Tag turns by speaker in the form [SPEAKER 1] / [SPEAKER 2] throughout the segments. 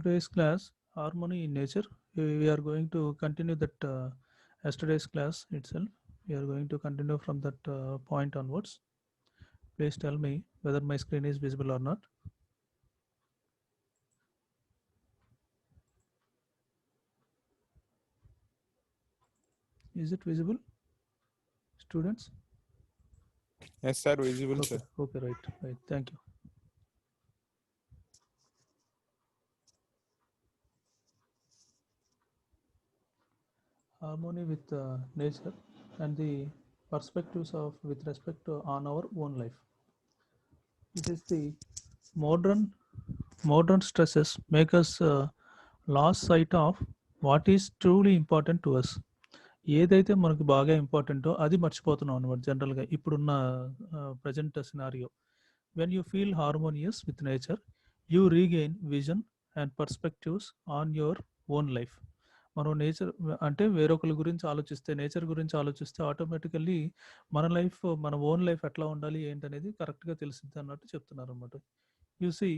[SPEAKER 1] Today's class, Harmony in Nature. We are going to continue that yesterday's class itself. We are going to continue from that point onwards. Please tell me whether my screen is visible or not. Is it visible, students?
[SPEAKER 2] Yes, sir. Visible, sir.
[SPEAKER 1] Okay, right. Thank you. Harmony with nature and the perspectives of with respect to on our own life. It is the modern modern stresses make us lose sight of what is truly important to us. ఏదైతే మనకు బాగా ఇంపార్టెంటో అది మర్చిపోతున్నాం అనమాట జనరల్గా ఇప్పుడున్న present scenario. When you feel harmonious with nature you regain vision and perspectives on your own life. మనం నేచర్ అంటే వేరొకరి గురించి ఆలోచిస్తే నేచర్ గురించి ఆలోచిస్తే ఆటోమేటికల్లీ మన లైఫ్ మన ఓన్ లైఫ్ ఎట్లా ఉండాలి ఏంటనేది కరెక్ట్గా తెలిసిద్ది అన్నట్టు చెప్తున్నారు అనమాట. You see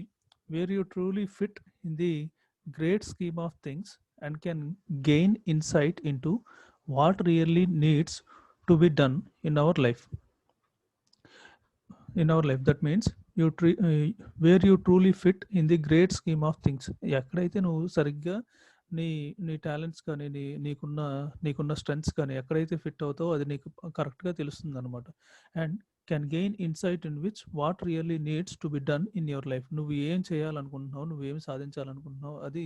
[SPEAKER 1] where you truly fit in the great scheme of things and can gain insight into what really needs to be done in our life. That means where you truly fit in the great scheme of things. ఎక్కడైతే నువ్వు సరిగ్గా నీ నీ talents కానీ నీకున్న strengths కానీ ఎక్కడైతే fit అవుతావో అది నీకు కరెక్ట్గా తెలుస్తుంది అనమాట. And can gain insight in which what really needs to be done in your life. నువ్వు ఏం చేయాలనుకుంటున్నావు, నువ్వేం సాధించాలనుకుంటున్నావు అది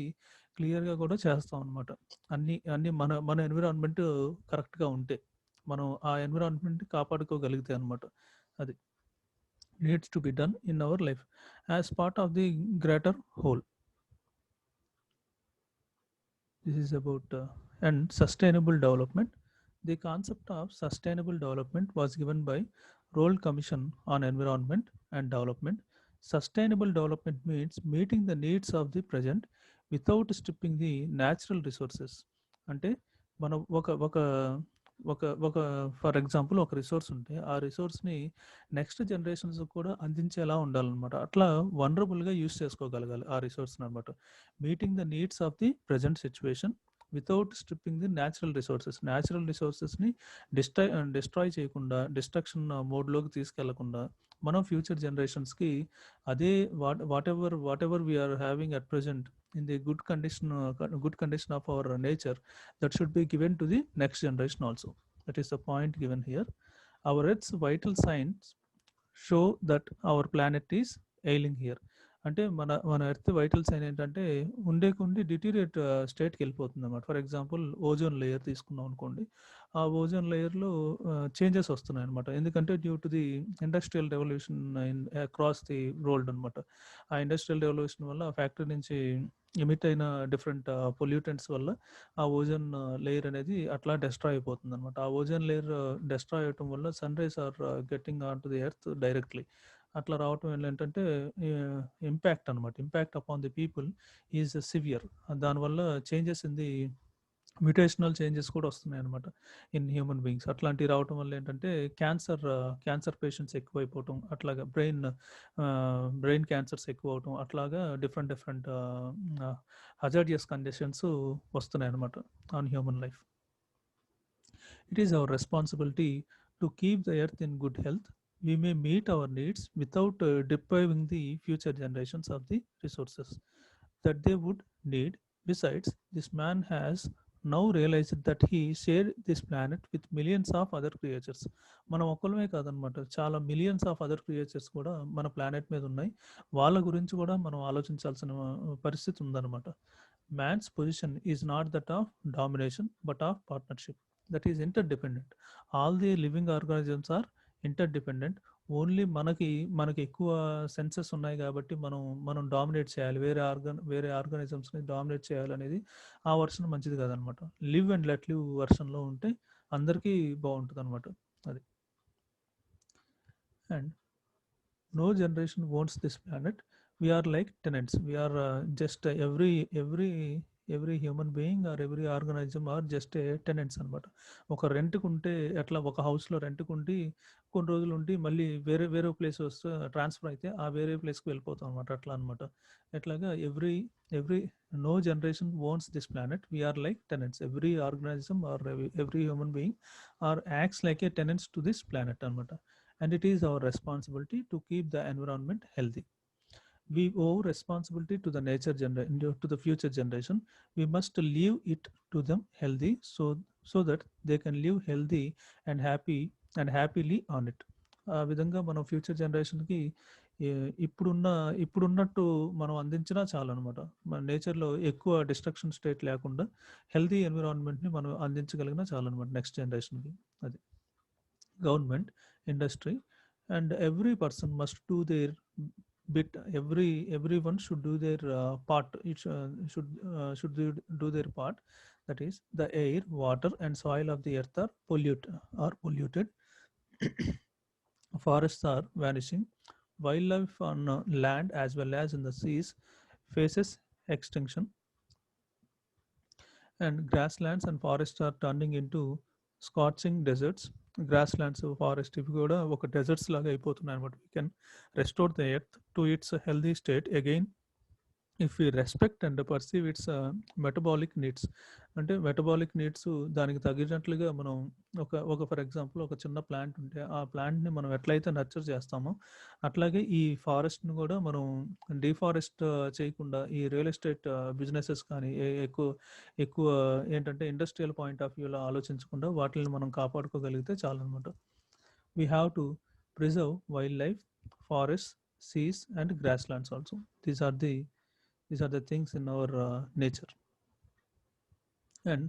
[SPEAKER 1] క్లియర్గా కూడా చేస్తాం అనమాట. అన్నీ అన్నీ మన మన ఎన్విరాన్మెంట్ కరెక్ట్గా ఉంటే మనం ఆ ఎన్విరాన్మెంట్ కాపాడుకోగలిగితే అనమాట. అది needs to be done in our life as part of the greater whole. This is about and sustainable development. The concept of sustainable development was given by World Commission on Environment and Development. Sustainable development means meeting the needs of the present without stripping the natural resources. అంటే మనం ఒక ఒక ఒక for example ఒక resource ఉంటే ఆ రిసోర్స్ని next generations కూడా అందించేలా ఉండాలన్నమాట. అట్లా వనరబుల్గా యూస్ చేసుకోగలగాలి ఆ రిసోర్స్ని అనమాట. Meeting the needs of the present situation without stripping the natural రిసోర్సెస్ని డిస్ట్రాయ్ చేయకుండా డిస్ట్రక్షన్ మోడ్లోకి తీసుకెళ్లకుండా మనం ఫ్యూచర్ జనరేషన్స్కి అదే whatever we're having at present in the good condition of our nature, that should be given to the next generation also. That is the point given here. Our Earth's vital signs show that our planet is ailing here. అంటే మన earth vital sign ఏంటంటే ఉండి deteriorate స్టేట్కి వెళ్ళిపోతుంది అనమాట. For example ozone layer తీసుకున్నాం అనుకోండి, ఆ ఓజోన్ లేయర్లో చేంజెస్ వస్తున్నాయి అనమాట. ఎందుకంటే due to the industrial revolution across the world అనమాట. ఆ ఇండస్ట్రియల్ రెవల్యూషన్ వల్ల ఫ్యాక్టరీ నుంచి ఎమిట్ అయిన డిఫరెంట్ పొల్యూటెంట్స్ వల్ల ఆ ఓజోన్ లేయర్ అనేది అట్లా డిస్ట్రాయ్ అయిపోతుంది అనమాట. ఆ ఓజోన్ లేయర్ డిస్ట్రాయ్ అవ్వటం వల్ల sun rays are getting on to the earth directly. అట్లా రావటం వల్ల ఏంటంటే impact upon the people is severe. దానివల్ల changes in the mutational changes కూడా వస్తున్నాయి అనమాట ఇన్ హ్యూమన్ బీయింగ్స్. అట్లాంటివి రావటం వల్ల ఏంటంటే క్యాన్సర్ పేషెంట్స్ ఎక్కువైపోవటం, అట్లాగా బ్రెయిన్ క్యాన్సర్స్ ఎక్కువ అవటం, అట్లాగా డిఫరెంట్ హజార్డియస్ కండిషన్స్ వస్తున్నాయి అనమాట on human life. It is our responsibility to keep the earth in good health. We may meet our needs without depriving the future generations of the resources that they would need. Besides, this man has now realized that he shared this planet with millions of other creatures. మనం ఒక్కలమే కాదనమాట, చాలా millions of other creatures కూడా మన planet మీద ఉన్నాయి. వాళ్ళ గురించి కూడా మనం ఆలోచించాల్సిన పరిస్థితి ఉందన్నమాట. Man's position is not that of domination but of partnership. That is interdependent. All the living organisms are interdependent. Only మనకి ఎక్కువ సెన్సెస్ ఉన్నాయి కాబట్టి మనం డామినేట్ చేయాలి, వేరే ఆర్గానిజమ్స్ని డామినేట్ చేయాలనేది ఆ వర్షన్ మంచిది కాదనమాట. లివ్ అండ్ లెట్ లివ్ వర్షన్లో ఉంటే అందరికీ బాగుంటుంది అనమాట. అది. And no generation wants this planet. We are like tenants. We are just every every human being are every organism are just a tenants అనమాట. ఒక రెంట్కి ఉంటే ఎట్లా ఒక హౌస్లో రెంట్కి ఉండి కొన్ని రోజులు ఉండి మళ్ళీ వేరే వేరే ప్లేస్ వస్తే ట్రాన్స్ఫర్ అయితే ఆ వేరే ప్లేస్కి వెళ్ళిపోతాం అనమాట. అట్లా అనమాట. ఎట్లాగా every no generation owns this planet. We are like tenants. Every organism or every human being or acts like a tenants to this planet anamata. And it is our responsibility to keep the environment healthy. We owe responsibility to the to the future generation. We must leave it to them healthy, so that they can live healthy and happily on it. ఆ విధంగా మనం future జనరేషన్కి ఇప్పుడున్నట్టు మనం అందించినా చాలు అనమాట. మన నేచర్లో ఎక్కువ డిస్ట్రక్షన్ స్టేట్ లేకుండా హెల్తీ ఎన్విరాన్మెంట్ని మనం అందించగలిగినా చాలు అనమాట నెక్స్ట్ జనరేషన్కి. అది government, industry and every person must do their bit. Everyone should do their part. It should do their part. That is, the air, water and soil of the earth are polluted. Forests are vanishing. Wildlife on land as well as in the seas faces extinction, and grasslands and forests are turning into scorching deserts. Grasslands, forest ఇవి కూడా ఒక desserts లాగా అయిపోతున్నాయి అనమాట. We can restore the earth to its healthy state again if we respect and perceive its metabolic needs. అంటే metabolic needs దానికి తగినట్లుగా మనం ఒక ఫర్ ఎగ్జాంపుల్ ఒక చిన్న ప్లాంట్ ఉంటే ఆ ప్లాంట్ని మనం ఎట్లయితే నర్చర్ చేస్తామో అట్లాగే ఈ ఫారెస్ట్ని కూడా మనం డిఫారెస్ట్ చేయకుండా ఈ రియల్ ఎస్టేట్ బిజినెసెస్ కానీ ఎక్కువ ఏంటంటే ఇండస్ట్రియల్ పాయింట్ ఆఫ్ వ్యూలో ఆలోచించకుండా వాటిని మనం కాపాడుకోగలిగితే చాలు అనమాట. We have to preserve wildlife, forest, seas and grasslands also. These are the things in our nature. And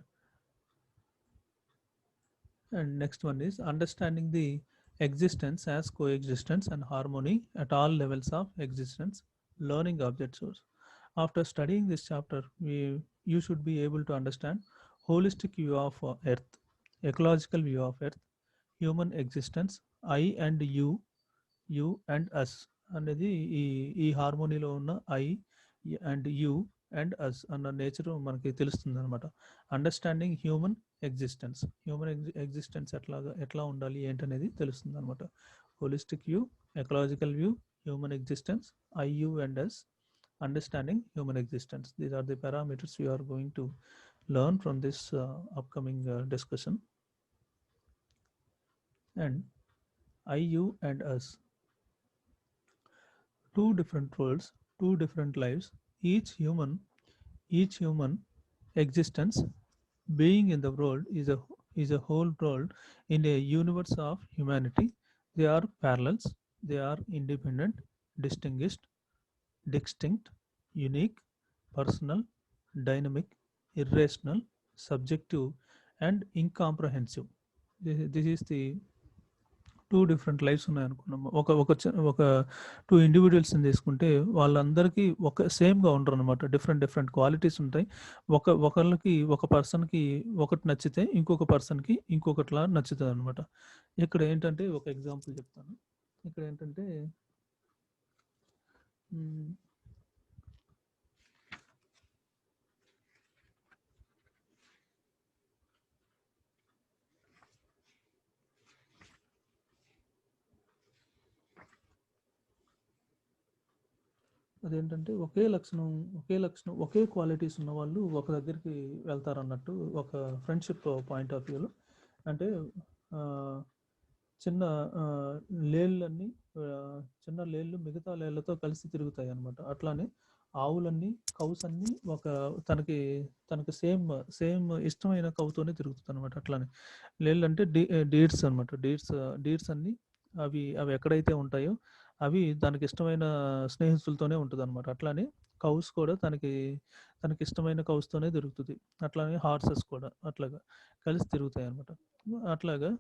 [SPEAKER 1] next one is understanding the existence as coexistence and harmony at all levels of existence, learning objectives. After studying this chapter, you should be able to understand holistic view of earth, ecological view of earth, human existence, I and you and us అనేది ఈ హార్మోనీలో ఉన్న I and you and అస్ అన్న nature మనకి తెలుస్తుంది అనమాట. Understanding human existence ఎట్లా ఉండాలి ఏంటనేది తెలుస్తుంది అనమాట. Holistic view, ecological view, human existence, I you and us, understanding human existence. These are the parameters you are going to learn from this upcoming discussion. And I, you and us, two different worlds, two different lives, each human existence being in the world is a whole world in a universe of humanity. They are parallels, they are independent, distinct, unique, personal, dynamic, irrational, subjective and incomprehensive. This is the two different lifes ఉన్నాయనుకున్నాము. ఒక two ఇండివిజువల్స్ని తీసుకుంటే వాళ్ళందరికీ సేమ్గా ఉండరు అనమాట. Different qualities ఉంటాయి. ఒకళ్ళకి ఒక పర్సన్కి ఒకటి నచ్చితే ఇంకొక పర్సన్కి ఇంకొకటిలా నచ్చుతుంది అనమాట. ఇక్కడ ఏంటంటే ఒక ఎగ్జాంపుల్ చెప్తాను. ఇక్కడ ఏంటంటే అదేంటంటే ఒకే క్వాలిటీస్ ఉన్న వాళ్ళు ఒక దగ్గరికి వెళ్తారు అన్నట్టు ఒక ఫ్రెండ్షిప్ పాయింట్ ఆఫ్ వ్యూలో. అంటే చిన్న లేళ్ళు మిగతా లేళ్ళతో కలిసి తిరుగుతాయి అనమాట. అట్లానే ఆవులన్నీ, కౌస్ అన్నీ తనకి సేమ్ ఇష్టమైన కౌతోనే తిరుగుతుంది అనమాట. అట్లానే లేళ్ళు అంటే డీడ్స్ అనమాట. డీడ్స్ అన్నీ అవి ఎక్కడైతే ఉంటాయో అవి దానికి ఇష్టమైన స్నేహితులతోనే ఉంటుంది అనమాట. అట్లానే కౌస్ కూడా తనకి ఇష్టమైన కౌస్తోనే తిరుగుతుంది. అట్లానే హార్సెస్ కూడా అట్లాగా కలిసి తిరుగుతాయి అనమాట. అట్లాగా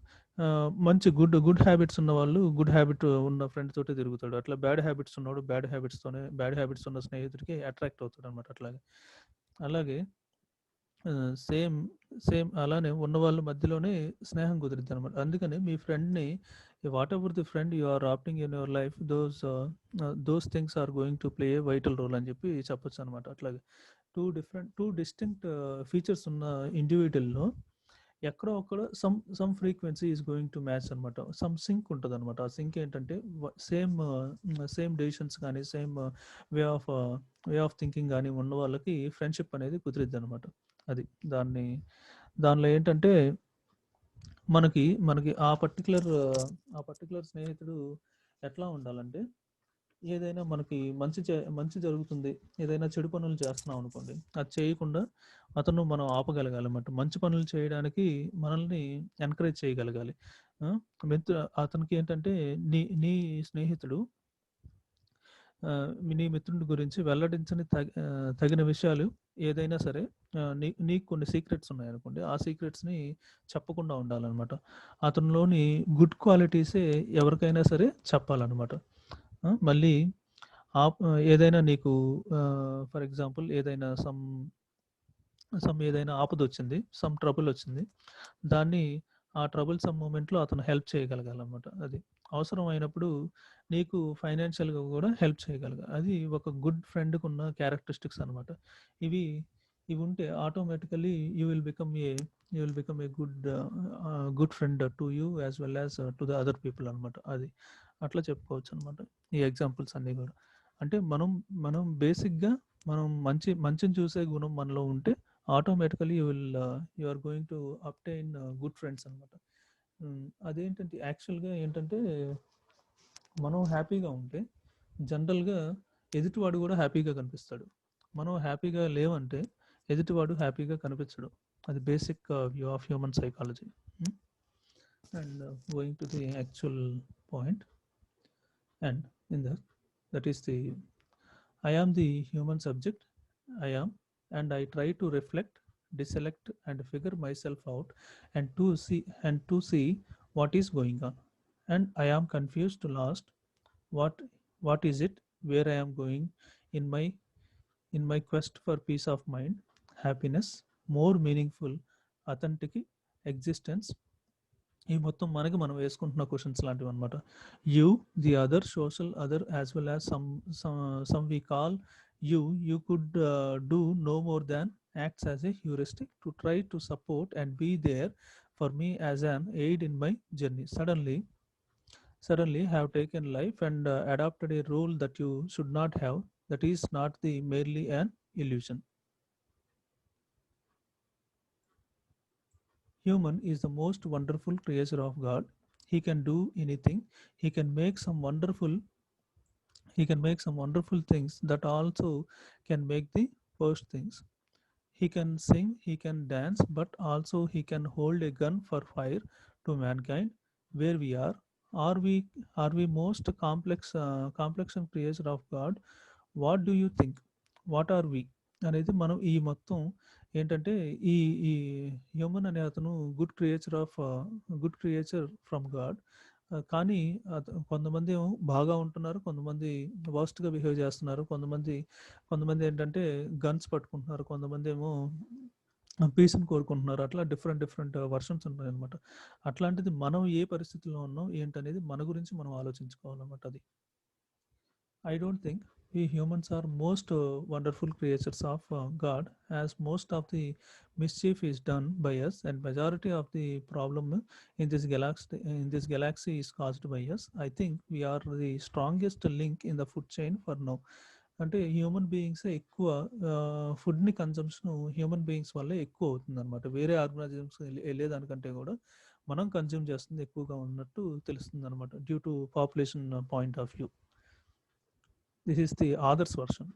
[SPEAKER 1] మంచి గుడ్ హ్యాబిట్స్ ఉన్న వాళ్ళు గుడ్ హ్యాబిట్ ఉన్న ఫ్రెండ్ తోటి తిరుగుతాడు. అట్లా బ్యాడ్ హ్యాబిట్స్ ఉన్నవాడు బ్యాడ్ హ్యాబిట్స్ ఉన్న స్నేహితుడికి అట్రాక్ట్ అవుతాడు అనమాట. అలాగే సేమ్ సేమ్ అలానే ఉన్న వాళ్ళ మధ్యలోనే స్నేహం కుదిరిద్ది అనమాట. అందుకని మీ ఫ్రెండ్ని whatever the friend you are opting in your life those things are going to play a vital role అని చెప్పి చెప్పొచ్చు అనమాట. అట్లాగే టూ డిస్టింక్ట్ ఫీచర్స్ ఉన్న ఇండివిజువల్లో ఎక్కడో ఒక్కడ some frequency is going to match అనమాట. సమ్ సింక్ ఉంటుంది అనమాట. ఆ సింక్ ఏంటంటే సేమ్ డెసిషన్స్ కానీ same way of way of thinking కానీ ఉన్న వాళ్ళకి ఫ్రెండ్షిప్ అనేది కుదిరిద్ది అనమాట. అది దానిలో ఏంటంటే మనకి మనకి ఆ పర్టికులర్ స్నేహితుడు ఎట్లా ఉండాలంటే, ఏదైనా మనకి మంచి జరుగుతుంది, ఏదైనా చెడు పనులు చేస్తున్నాం అనుకోండి, అది చేయకుండా మనం ఆపగలగాలన్నమాట. మంచి పనులు చేయడానికి మనల్ని ఎంకరేజ్ చేయగలగాలి. ఆ, అతనికి ఏంటంటే నీ స్నేహితుడు నీ మిత్రుడి గురించి వెల్లడించని తగిన విషయాలు ఏదైనా సరే, నీకు కొన్ని సీక్రెట్స్ ఉన్నాయనుకోండి, ఆ సీక్రెట్స్ని చెప్పకుండా ఉండాలన్నమాట. అతనిలోని గుడ్ క్వాలిటీసే ఎవరికైనా సరే చెప్పాలన్నమాట. మళ్ళీ ఏదైనా నీకు ఫర్ ఎగ్జాంపుల్ ఏదైనా ఏదైనా ఆపద వచ్చింది, సమ్ ట్రబుల్ వచ్చింది, దాన్ని ఆ ట్రబుల్సమ్ మూమెంట్లో అతను హెల్ప్ చేయగలగాలన్నమాట. అది అవసరం అయినప్పుడు నీకు ఫైనాన్షియల్గా కూడా హెల్ప్ చేయగలగాలి. అది ఒక గుడ్ ఫ్రెండ్కి ఉన్న క్యారెక్టరిస్టిక్స్ అనమాట. ఇవి ఇవి ఉంటే automatically you will become a good friend to you as well as to the other people అనమాట. అది అట్లా చెప్పుకోవచ్చు అనమాట. ఈ ఎగ్జాంపుల్స్ అన్నీ కూడా అంటే మనం బేసిక్గా మనం మంచిని చూసే గుణం మనలో ఉంటే automatically you are going to obtain good friends అనమాట. అదేంటంటే యాక్చువల్గా ఏంటంటే మనం హ్యాపీగా ఉంటే జనరల్గా ఎదుటివాడు కూడా హ్యాపీగా కనిపిస్తాడు. మనం హ్యాపీగా లేవంటే ఎదుటివాడు హ్యాపీగా కనిపించడు. అది basic view of human psychology. And going to the actual point, and in that is the I am the human subject. I am, and I try to reflect, deselect, and figure myself out, and to see what is going on. And I am confused, lost. What what is it? Where I am going in my quest for peace of mind, happiness, more meaningful, authentic existence. ఈ మొత్తం మనకి మనం వేసుకుంటున్న questions లాంటివి అనమాట. You, the other, social other, as well as some we call you could do no more than acts as a heuristic to try to support and be there for me as an aid in my journey. Suddenly have taken life and adopted a role that you should not have. That is not the merely an illusion. Human is the most wonderful creature of God. He can do anything. He can make some wonderful things that also can make the worst things. He can sing, he can dance, but also he can hold a gun for fire to mankind. Where we are we most complex and creature of God? What do you think? What are we? అనేది మనం ఈ మొత్తం ఏంటంటే ఈ ఈ human అనే అతను good creature from God. కానీ కొంతమంది ఏమో బాగా ఉంటున్నారు, కొంతమంది వర్స్ట్గా బిహేవ్ చేస్తున్నారు, కొంతమంది ఏంటంటే గన్స్ పట్టుకుంటున్నారు, కొంతమంది ఏమో పీస్ని కోరుకుంటున్నారు. అట్లా డిఫరెంట్ వర్షన్స్ ఉన్నాయి అనమాట. అట్లాంటిది మనం ఏ పరిస్థితిలో ఉన్నాం ఏంటనేది మన గురించి మనం ఆలోచించుకోవాలన్నమాట. అది I don't think we humans are most wonderful creatures of God, as most of the mischief is done by us, and majority of the problem in this galaxy is caused by us. I think we are the strongest link in the food chain for now. అంటే human beings ఎక్కువ ఫుడ్ని consumption human beings వల్ల ఎక్కువ అవుతుంది అనమాట. వేరే organisms వెళ్ళేదానికంటే కూడా మనం కన్జ్యూమ్ చేస్తుంది ఎక్కువగా ఉన్నట్టు తెలుస్తుంది అనమాట, due to population point of view. This is the others version.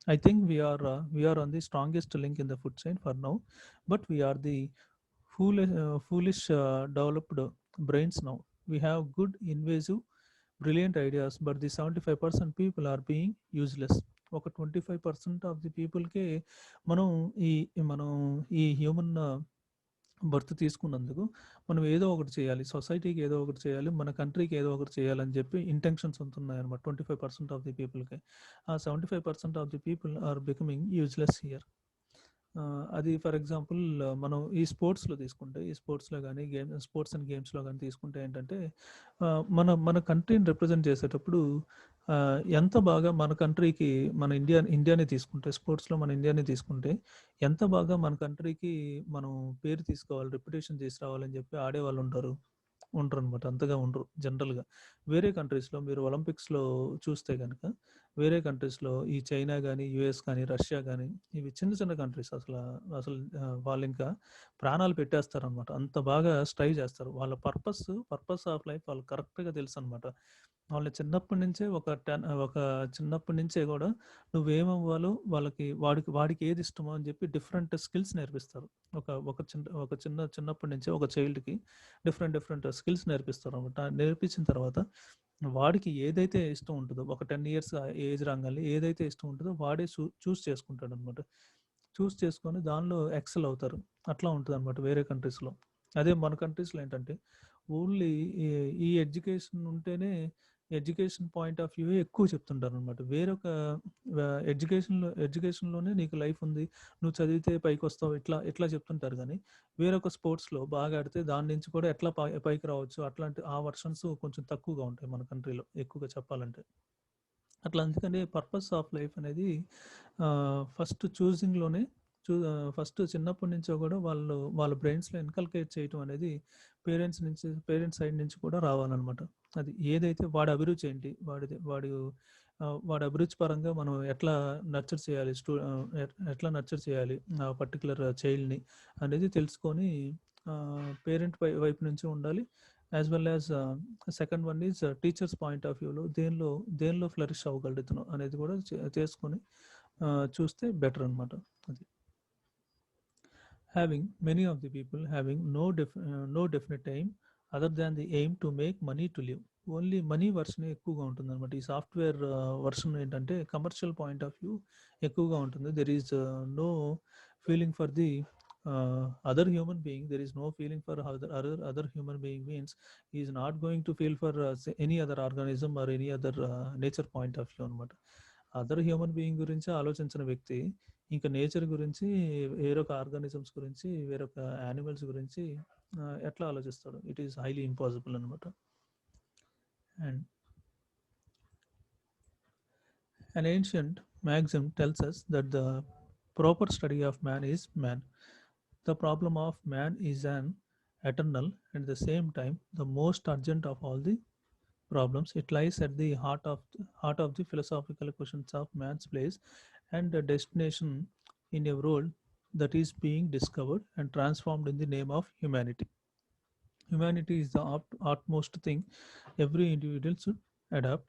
[SPEAKER 1] I think we are on the strongest link in the food chain for now, but we are the foolish developed brains now. We have good, invasive, brilliant ideas, but the 75% people are being useless. ఒక 25% of the పీపుల్కే మనం మనం ఈ human birth తీసుకున్నందుకు మనం ఏదో ఒకటి చేయాలి, సొసైటీకి ఏదో ఒకటి చేయాలి, మన కంట్రీకి ఏదో ఒకటి చేయాలని చెప్పి ఇంటెన్షన్స్ ఉంటున్నాయి అనమాట 25% ఆఫ్ ది పీపుల్కి. ఆ 75% of the people are becoming useless here. అది ఫర్ ఎగ్జాంపుల్ మనం ఈ స్పోర్ట్స్లో తీసుకుంటే ఈ స్పోర్ట్స్లో కానీ స్పోర్ట్స్ అండ్ గేమ్స్లో కానీ తీసుకుంటే ఏంటంటే మన కంట్రీని రిప్రజెంట్ చేసేటప్పుడు ఎంత బాగా మన కంట్రీకి మన ఇండియాని తీసుకుంటే స్పోర్ట్స్లో మన ఇండియాని తీసుకుంటే ఎంత బాగా మన కంట్రీకి మనం పేరు తీసుకోవాలి రెప్యుటేషన్ తీసుకురావాలని చెప్పి ఆడేవాళ్ళు ఉంటారు అనమాట. అంతగా ఉండరు జనరల్గా. వేరే కంట్రీస్లో మీరు ఒలింపిక్స్లో చూస్తే కనుక వేరే కంట్రీస్లో ఈ చైనా కానీ యుఎస్ కానీ రష్యా కానీ ఇవి చిన్న చిన్న కంట్రీస్ అసలు అసలు వాళ్ళు ఇంకా ప్రాణాలు పెట్టేస్తారనమాట. అంత బాగా స్ట్రైవ్ చేస్తారు. వాళ్ళ పర్పస్ ఆఫ్ లైఫ్ వాళ్ళు కరెక్ట్గా తెలుసు అనమాట. వాళ్ళని చిన్నప్పటి నుంచే ఒక చిన్నప్పటి నుంచే కూడా నువ్వేమవ్వాలో వాడికి ఏది ఇష్టమో అని చెప్పి డిఫరెంట్ స్కిల్స్ నేర్పిస్తారు. చిన్నప్పటి నుంచే ఒక చైల్డ్కి డిఫరెంట్ స్కిల్స్ నేర్పిస్తారు అనమాట. నేర్పించిన తర్వాత వాడికి ఏదైతే ఇష్టం ఉంటుందో ఒక 10 ఇయర్స్ ఏజ్ రాగానే ఏదైతే ఇష్టం ఉంటుందో వాడే చూస్ చేసుకుంటాడు అనమాట. చూస్ చేసుకొని దానిలో ఎక్సెల్ అవుతారు. అట్లా ఉంటుంది అనమాట వేరే కంట్రీస్లో. అదే మన కంట్రీస్లో ఏంటంటే ఓన్లీ ఈ ఎడ్యుకేషన్ ఉంటేనే ఎడ్యుకేషన్ పాయింట్ ఆఫ్ వ్యూ ఎక్కువ చెప్తుంటారు అనమాట. వేరొక ఎడ్యుకేషన్లోనే నీకు లైఫ్ ఉంది, నువ్వు చదివితే పైకి వస్తావు, ఇట్లా చెప్తుంటారు. కానీ వేరొక స్పోర్ట్స్లో బాగా ఆడితే దాని నుంచి కూడా ఎట్లా పైకి రావచ్చు అట్లాంటి ఆ వర్షన్స్ కొంచెం తక్కువగా ఉంటాయి మన కంట్రీలో ఎక్కువగా చెప్పాలంటే. అట్లా అందుకని పర్పస్ ఆఫ్ లైఫ్ అనేది ఫస్ట్ చూసింగ్లోనే ఫస్ట్ చిన్నప్పటి నుంచో కూడా వాళ్ళ బ్రెయిన్స్లో ఇన్కల్కేట్ చేయటం అనేది పేరెంట్స్ సైడ్ నుంచి కూడా రావాలన్నమాట. అది ఏదైతే వాడి అభిరుచి ఏంటి, వాడి అభిరుచి పరంగా మనం ఎట్లా నర్చర్ చేయాలి ఆ పర్టికులర్ చైల్డ్ని అనేది తెలుసుకొని పేరెంట్ వైపు నుంచి ఉండాలి. As well as second one is teachers point of వ్యూలో దేనిలో ఫ్లరిష్ అవ్వగలుగుతాను అనేది కూడా చేసుకొని చూస్తే బెటర్ అనమాట. అది having many of the people having no definite aim other than the aim to make money to live. Only money version ఎక్కువగా ఉంటుంది అనమాట. ఈ సాఫ్ట్వేర్ వర్షన్ ఏంటంటే కమర్షియల్ పాయింట్ ఆఫ్ వ్యూ ఎక్కువగా ఉంటుంది. There is no feeling for the other human being. There is no feeling for other human being means he is not going to feel for any other organism or any other nature point of view అనమాట. Other human being గురించి ఆలోచించిన వ్యక్తి ఇంకా nature గురించి, వేరొక organisms గురించి, వేరొక animals గురించి ఎట్లా ఆలోచిస్తాడు? ఇట్ ఈస్ హైలీ ఇంపాసిబుల్ అనమాట. And an ancient maxim tells us that the proper study of man is man. The problem of man is an eternal and at the same time the most urgent of all the problems. It lies at the heart of the philosophical questions of man's place and the destination in a world that is being discovered and transformed in the name of humanity. Humanity is the utmost thing every individual should adopt,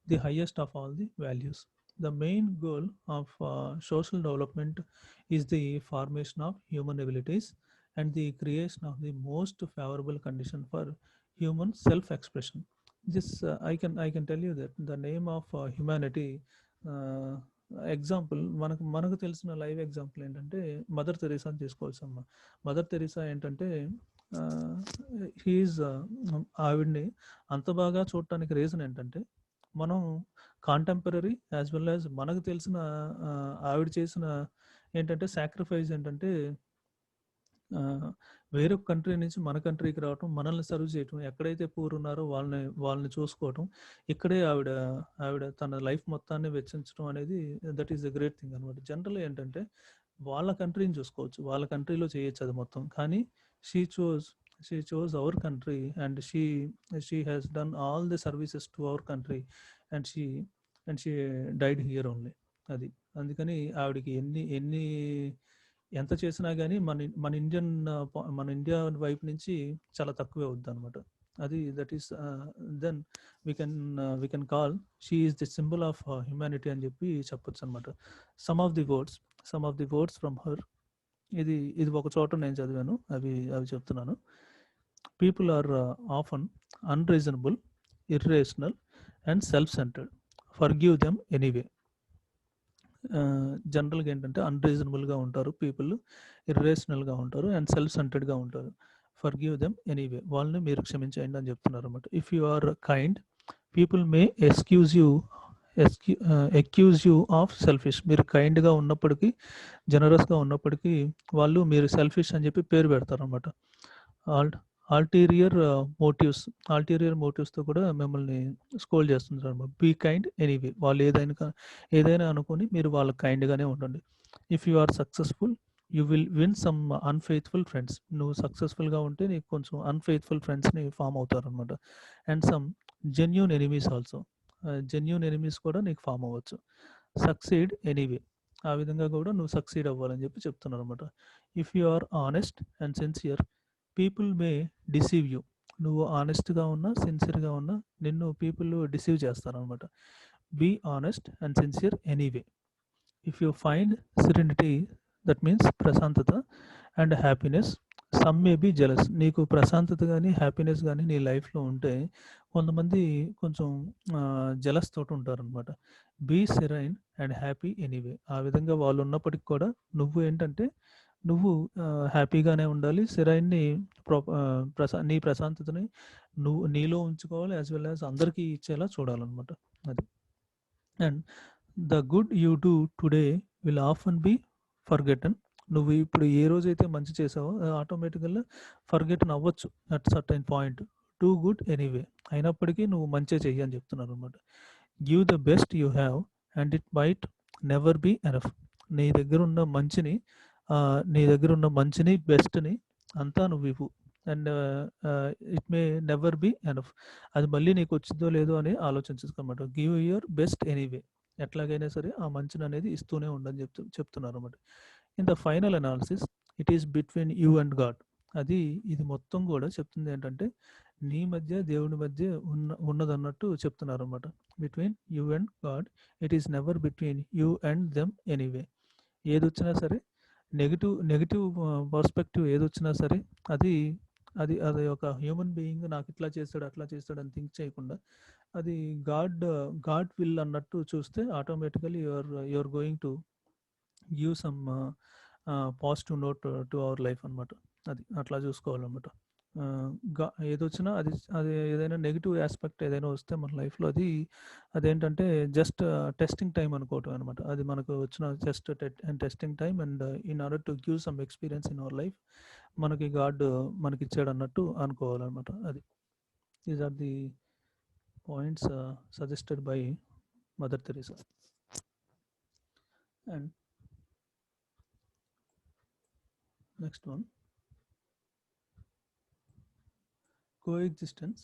[SPEAKER 1] the highest of all the values. The main goal of social development is the formation of human abilities and the creation of the most favorable condition for human self-expression. This I can tell you that the name of humanity. Example మనకు తెలిసిన live example ఏంటంటే mother Teresa తీసుకోవాల్సమ్మా. Mother Teresa ఏంటంటే ఆవిడ్ని అంత బాగా చూడటానికి reason ఏంటంటే మనం కాంటెంపరీ యాజ్ వెల్ యాజ్ మనకు తెలిసిన ఆవిడ చేసిన ఏంటంటే సాక్రిఫైస్ ఏంటంటే వేరొక కంట్రీ నుంచి మన కంట్రీకి రావటం, మనల్ని సర్వ్ చేయటం, ఎక్కడైతే పూర్ ఉన్నారో వాళ్ళని చూసుకోవటం, ఇక్కడే ఆవిడ తన లైఫ్ మొత్తాన్ని వెచ్చించడం అనేది that is the great thing అనమాట. జనరల్ ఏంటంటే వాళ్ళ కంట్రీని చూసుకోవచ్చు, వాళ్ళ కంట్రీలో చేయొచ్చు అది మొత్తం. కానీ she chose our country and she has done all the services to our country and she died here only. అది అందుకని ఆవిడకి ఎన్ని ఎంత చేసినా కానీ మన ఇండియా వైపు నుంచి చాలా తక్కువే అవుద్ది అనమాట. అది that is then we can call she is the symbol of humanity అని చెప్పి చెప్పొచ్చు అనమాట. Some of the words from her. ఇది ఒక చోట నేను చదివాను, అవి చెప్తున్నాను. People are often unreasonable, irrational and self centred. Forgive them anyway. జనరల్గా ఏంటంటే అన్రీజనబుల్గా ఉంటారు పీపుల్, ఇర్రేషనల్గా ఉంటారు అండ్ సెల్ఫ్ సెంటర్డ్గా ఉంటారు. ఫర్గివ్ దెమ్ ఎనీవే, వాళ్ళని మీరు క్షమించండి అని చెప్తున్నారు అనమాట. If you are kind, people may excuse you accuse you of selfish. మీరు కైండ్గా ఉన్నప్పటికీ, జనరస్గా ఉన్నప్పటికీ వాళ్ళు మీరు సెల్ఫిష్ అని చెప్పి పేరు పెడతారనమాట. ఆల్ అల్టీరియర్ మోటివ్స్తో కూడా మిమ్మల్ని స్కోల్ చేస్తుంటారు అనమాట. Be kind anyway. వాళ్ళు ఏదైనా అనుకొని మీరు వాళ్ళకి కైండ్గానే ఉండండి. If you are successful you will win some unfaithful friends. నువ్వు సక్సెస్ఫుల్గా ఉంటే నీకు కొంచెం అన్ఫెయిత్ఫుల్ ఫ్రెండ్స్ని ఫామ్ అవుతారనమాట. And some genuine enemies also. Genuine enemies కూడా నీకు ఫామ్ అవ్వచ్చు. Succeed anyway. ఆ విధంగా కూడా నువ్వు సక్సీడ్ అవ్వాలని చెప్పి చెప్తున్నారు అనమాట. If you are honest and sincere people may deceive you. నువ్వు ఆనెస్ట్గా ఉన్నా, సిన్సియర్గా ఉన్నా నిన్ను పీపుల్ డిసీవ్ చేస్తారనమాట. Be honest and sincere anyway. If you find serenity, that means ప్రశాంతత, and happiness, some may be jealous. నీకు ప్రశాంతత కానీ హ్యాపీనెస్ కానీ నీ లైఫ్లో ఉంటే కొంతమంది కొంచెం జెలస్ తోటి ఉంటారనమాట. Be serene and happy anyway. ఆ విధంగా వాళ్ళు ఉన్నప్పటికి కూడా నువ్వు ఏంటంటే నువ్వు హ్యాపీగానే ఉండాలి. సెరైన్ని నీ ప్రశాంతతని నువ్వు నీలో ఉంచుకోవాలి, యాజ్ వెల్ యాజ్ అందరికీ ఇచ్చేలా చూడాలన్నమాట. అది. And the good you do today will often be forgotten. నువ్వు ఇప్పుడు ఏ రోజైతే మంచి చేసావో ఆటోమేటిక్గా ఫర్గెటన్ అవ్వచ్చు at certain point. Do good anyway. అయినప్పటికీ నువ్వు మంచిగా చెయ్యి అని చెప్తున్నారు అనమాట. Give the best you have and it might never be enough. నీ దగ్గర ఉన్న మంచిని బెస్ట్ని అంతా నువ్వు ఇవ్వు. And it may never be enough. అది మళ్ళీ నీకు వచ్చిందో లేదో అని ఆలోచించుకోమాట. Give your best anyway. ఎట్లాగైనా సరే ఆ మంచిని అనేది ఇస్తూనే ఉండని చెప్తున్నారు అనమాట. In the final analysis it is between you and God. ఇది మొత్తం కూడా చెప్తుంది ఏంటంటే నీ మధ్య దేవుడి మధ్య ఉన్నదన్నట్టు చెప్తున్నారు అనమాట. Between you and God. It is never between you and them anyway. ఏదొచ్చినా సరే నెగిటివ్ పర్స్పెక్టివ్ ఏదొచ్చినా సరే అది అది అది ఒక హ్యూమన్ బీయింగ్ నాకు ఇట్లా చేస్తాడు అట్లా చేస్తాడు అని థింక్ చేయకుండా అది గాడ్ విల్ అన్నట్టు చూస్తే automatically you're going to give some positive note to our life అనమాట. అది అట్లా చూసుకోవాలన్నమాట. ఏదొచ్చినా అది ఏదైనా నెగిటివ్ ఆస్పెక్ట్ ఏదైనా వస్తే మన లైఫ్లో అదేంటంటే జస్ట్ టెస్టింగ్ టైం అనుకోవటం అనమాట. అది మనకు వచ్చిన just testing time. And in order to give some experience in our life మనకి గాడ్ మనకి ఇచ్చాడు అన్నట్టు అనుకోవాలన్నమాట. అది these are the points suggested by Mother Teresa. And next one, coexistence.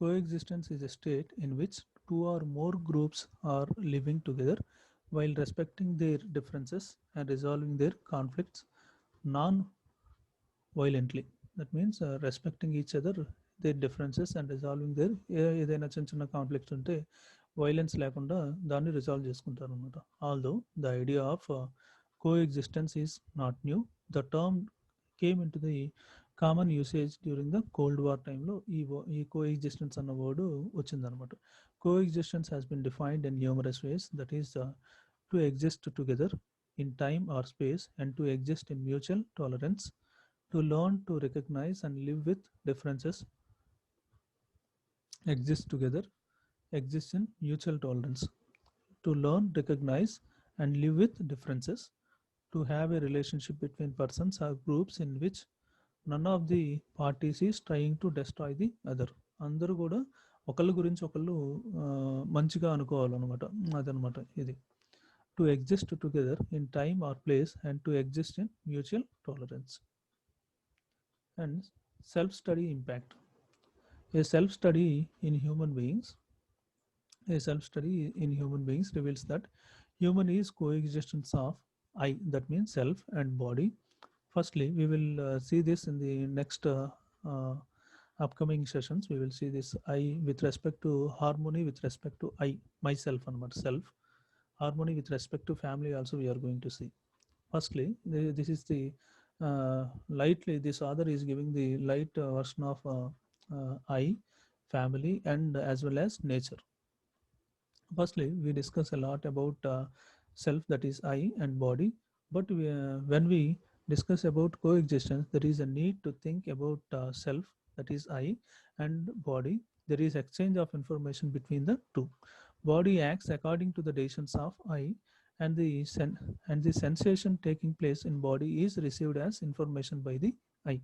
[SPEAKER 1] Coexistence is a state in which two or more groups are living together while respecting their differences and resolving their conflicts non-violently. That means respecting each other, their differences and resolving their ఏదైనా చిన్న conflicts ఉంటే violence లేకుండా దాన్ని resolve చేసుకుంటారు అనమాట. Although the idea of coexistence is not new. The term came in to the common usage during the cold war టైంలో ఈ coexistence అన్న వర్డ్ వచ్చిందనమాట. Coexistence has been defined in numerous ways. That is to exist together in time or space and to exist in mutual tolerance, to learn to recognize and live with differences. Exist together, exist in mutual tolerance, to learn, recognize and live with differences, to have a relationship between persons or groups in which none of the parties is trying to destroy the other. అందరూ కూడా ఒకళ్ళ గురించి ఒకళ్ళు మంచిగా అనుకోవాలన్నమాట. అదనమాట ఇది. To exist together in time or place and to exist in mutual tolerance. And self-study impact. A self-study in human beings reveals that human is coexistence of I, that means self and body. Firstly, we will see this in the next upcoming sessions. We will see this I with respect to harmony, with respect to I, myself and myself. Harmony with respect to family also we are going to see. Firstly, this is the lightly, this author is giving the light version of I, family and as well as nature. Firstly, we discuss a lot about self, that is I, and body. But when we discuss about coexistence, there is a need to think about self, that is I, and body. There is exchange of information between the two. Body acts according to the decisions of eye, and the sensation taking place in body is received as information by the eye.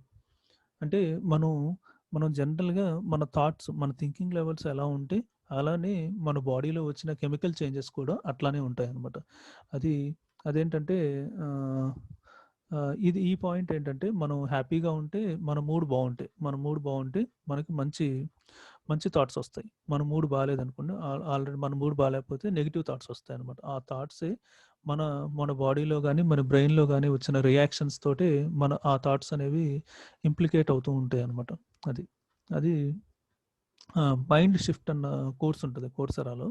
[SPEAKER 1] అంటే మనం జనరల్‌గా మన thoughts, మన thinking levels ఎలా ఉంటే, అలానే మన బాడీలో వచ్చిన కెమికల్ చేంజెస్ కూడా అట్లానే ఉంటాయన్నమాట. అది అదేంటంటే ఆహ్, ఆహ్, ఇది ఈ పాయింట్ ఏంటంటే, మనం హ్యాపీగా ఉంటే మన మూడ్ బావుంటే మనకి మంచి థాట్స్ వస్తాయి. మన మూడ్ బాలేదనుకోండి, ఆల్రెడీ మన మూడ్ బాలేకపోతే నెగెటివ్ థాట్స్ వస్తాయన్నమాట. ఆ థాట్సే మన మన బాడీలో గాని, మన బ్రెయిన్‌లో గాని వచ్చిన రియాక్షన్స్ తోటే ఆ థాట్స్ అనేవి ఇంప్లికేట్ అవుతూ ఉంటాయన్నమాట. అది. అది మైండ్ షిఫ్ట్ అన్న కోర్స్ ఉంటది కోర్సెరాలో.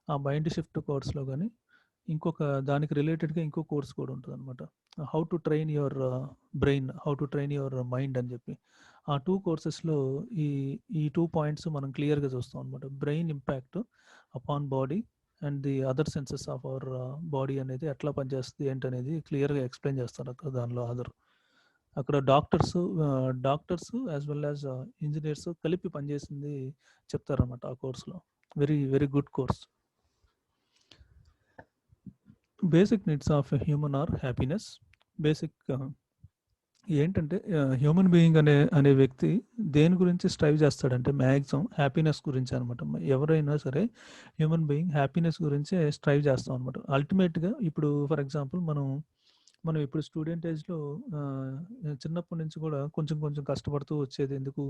[SPEAKER 1] ఆ మైండ్ షిఫ్ట్ కోర్స్‌లో గాని, ఇంకొక దానికి రిలేటెడ్‌గా ఇంకో కోర్స్ కూడా ఉంటదనమాట. How to train your brain, how to train your mind అని చెప్పి. ఆ 2 కోర్సెస్‌లో ఈ ఈ 2 పాయింట్స్ మనం క్లియర్‌గా చూస్తాం అనమాట. Brain impact upon body and the other senses of our body అనేది ఎట్లా పనిచేస్తది ఏంటనేది క్లియర్‌గా ఎక్స్‌ప్లెయిన్ చేస్తారు అక్కడ దానిలో ఆథర్. అక్కడ doctors as well as engineers కలిపి పనిచేసింది చెప్తారనమాట ఆ కోర్స్‌లో. Very very good course. Basic needs of a human are happiness. Basic ఏంటంటే హ్యూమన్ బీయింగ్ అనే వ్యక్తి దేని గురించి స్ట్రైవ్ చేస్తాడంటే మ్యాక్సిమం హ్యాపీనెస్ గురించి అనమాట. ఎవరైనా సరే హ్యూమన్ బీయింగ్ హ్యాపీనెస్ గురించే స్ట్రైవ్ చేస్తాం అనమాట. అల్టిమేట్‌గా ఇప్పుడు ఫర్ ఎగ్జాంపుల్ మనం ఇప్పుడు స్టూడెంట్ ఏజ్‌లో చిన్నప్పటి నుంచి కూడా కొంచెం కొంచెం కష్టపడుతూ వచ్చేది ఎందుకు?